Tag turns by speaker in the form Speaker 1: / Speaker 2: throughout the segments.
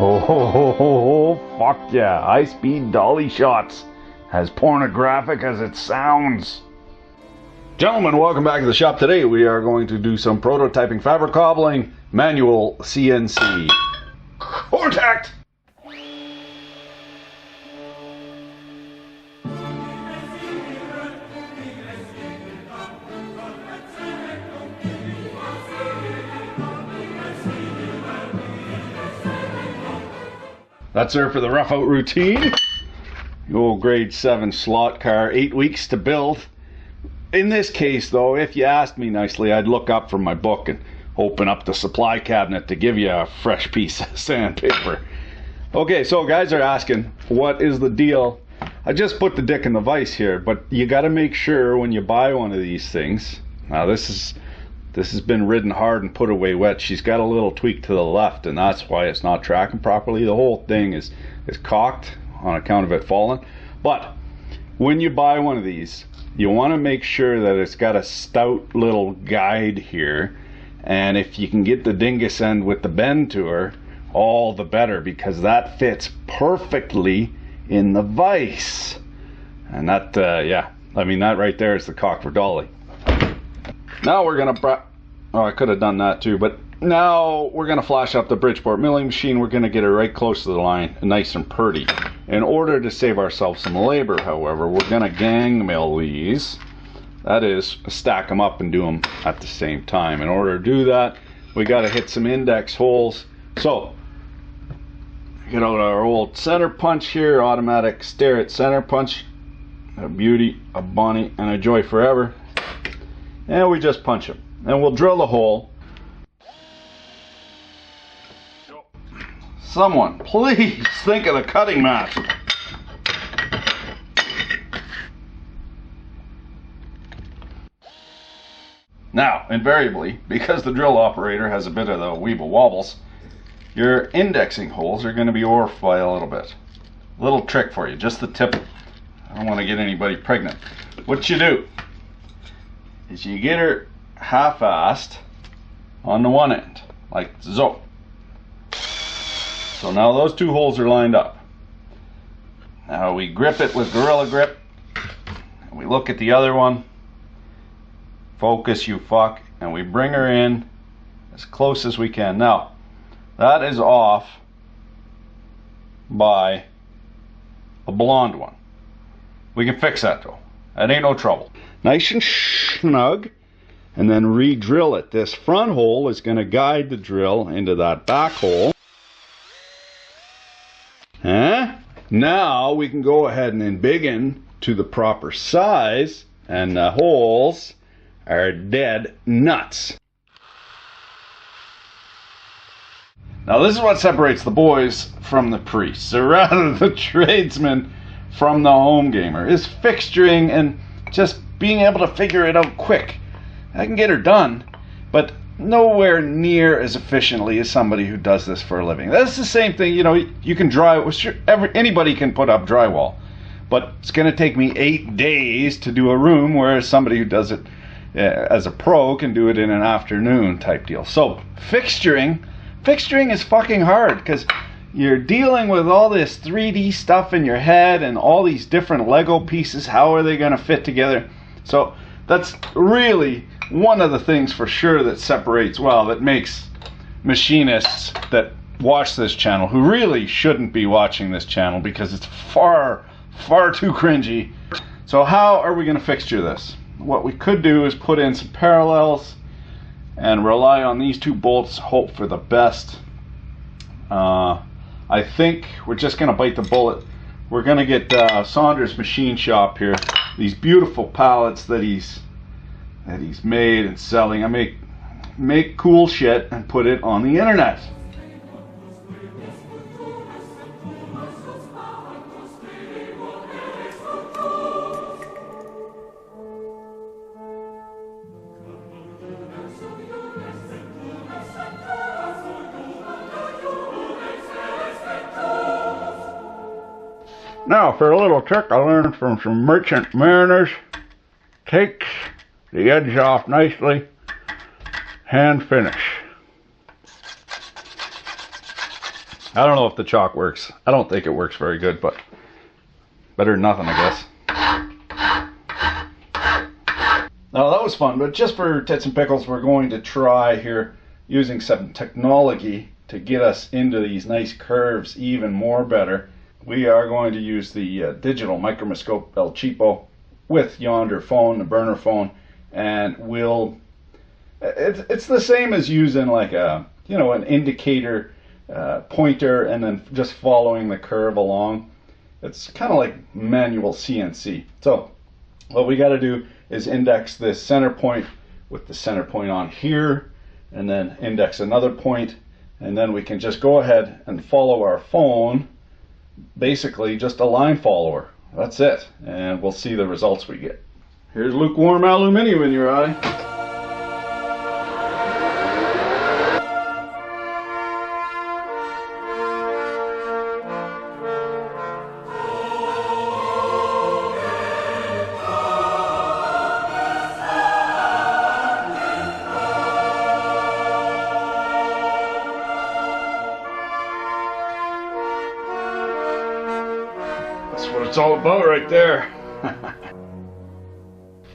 Speaker 1: Oh, fuck yeah. High-speed dolly shots. As pornographic as it sounds. Gentlemen, welcome back to the shop. Today we are going to do some prototyping, fabric cobbling, manual CNC. Or tact! That's there for the rough out routine. The old grade 7 slot car, 8 weeks to build. In this case though, if you asked me nicely, I'd look up from my book and open up the supply cabinet to give you a fresh piece of sandpaper. Okay, so guys are asking, what is the deal? I just put the dick in the vise here, but you gotta make sure when you buy one of these things. Now this has been ridden hard and put away wet. She's got a little tweak to the left, and that's why it's not tracking properly. The whole thing is cocked on account of it falling. But when you buy one of these, you want to make sure that it's got a stout little guide here, and if you can get the dingus end with the bend to her, all the better, because that fits perfectly in the vise. And that yeah, I mean, that right there is the cock for dolly. Now we're gonna oh, I could have done that too, but now we're gonna flash up the Bridgeport milling machine. We're gonna get it right close to the line, nice and pretty. In order to save ourselves some labor, however, we're gonna gang mill these. That is, stack them up and do them at the same time. In order to do that, we gotta hit some index holes. So, get out our old center punch here, automatic Starrett center punch. A beauty, a bonny, and a joy forever. And we just punch them. And we'll drill the hole. Someone, please think of the cutting mat. Now, invariably, because the drill operator has a bit of the weeble wobbles, your indexing holes are going to be off by a little bit. Little trick for you, just the tip. I don't want to get anybody pregnant. What you do is you get her half-assed on the one end, like so. So now those two holes are lined up. Now we grip it with Gorilla Grip, and we look at the other one, focus you fuck, and we bring her in as close as we can. Now, that is off by a blonde one. We can fix that though. That ain't no trouble. Nice and snug, and then re-drill it. This front hole is going to guide the drill into that back hole. Now we can go ahead and embiggen to the proper size, and the holes are dead nuts. Now this is what separates the boys from the priests, or rather the tradesman from the home gamer, is fixturing and just being able to figure it out quick. I can get her done, but nowhere near as efficiently as somebody who does this for a living. That's the same thing, you know, you can anybody can put up drywall, but it's going to take me 8 days to do a room, whereas somebody who does it as a pro can do it in an afternoon type deal. So fixturing is fucking hard, because you're dealing with all this 3D stuff in your head and all these different Lego pieces. How are they going to fit together? So that's really one of the things for sure that separates, well, that makes machinists that watch this channel, who really shouldn't be watching this channel because it's far too cringy. So how are we going to fixture this? What we could do is put in some parallels and rely on these two bolts, hope for the best. I think we're just going to bite the bullet. We're going to get Saunders Machine Shop here, these beautiful pallets that he's made and selling. I make cool shit and put it on the internet. Now for a little trick I learned from some merchant mariners. Takes the edge off nicely, hand finish. I don't know if the chalk works. I don't think it works very good, but better than nothing, I guess. Now that was fun, but just for tits and pickles, we're going to try here using some technology to get us into these nice curves even more better. We are going to use the digital microscope El Cheapo with yonder phone, the burner phone, and it's the same as using like a, you know, an indicator pointer and then just following the curve along. It's kind of like manual CNC. So what we got to do is index this center point with the center point on here, and then index another point, and then we can just go ahead and follow our phone, basically just a line follower. That's it, and we'll see the results we get. Here's lukewarm aluminium in your eye. That's what it's all about right there.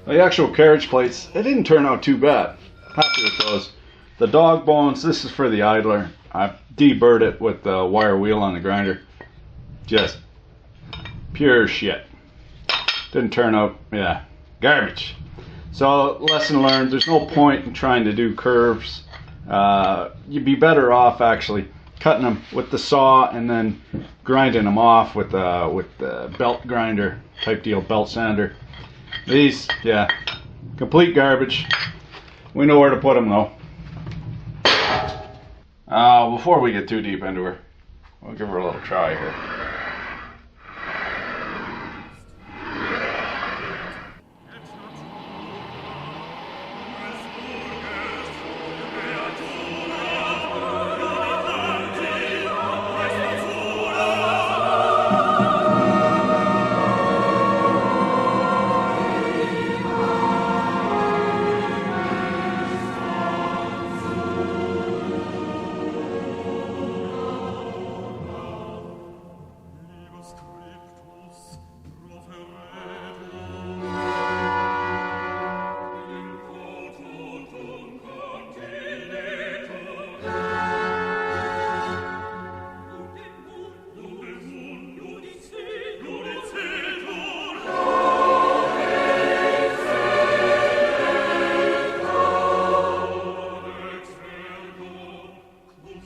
Speaker 1: The actual carriage plates, it didn't turn out too bad. Happy with those. The dog bones, this is for the idler. I deburred it with the wire wheel on the grinder. Just pure shit. Didn't turn out, yeah, garbage. So lesson learned, there's no point in trying to do curves. You'd be better off actually cutting them with the saw and then grinding them off with the belt grinder type deal, belt sander. These, yeah, complete garbage. We know where to put them though. Before we get too deep into her, we'll give her a little try here.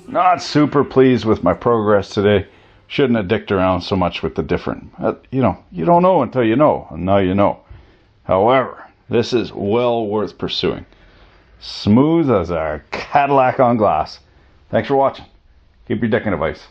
Speaker 1: Not super pleased with my progress today. Shouldn't have dicked around so much with the different, you know, you don't know until you know, and now you know. However, this is well worth pursuing. Smooth as a Cadillac on glass. Thanks for watching. Keep your dick in a vice.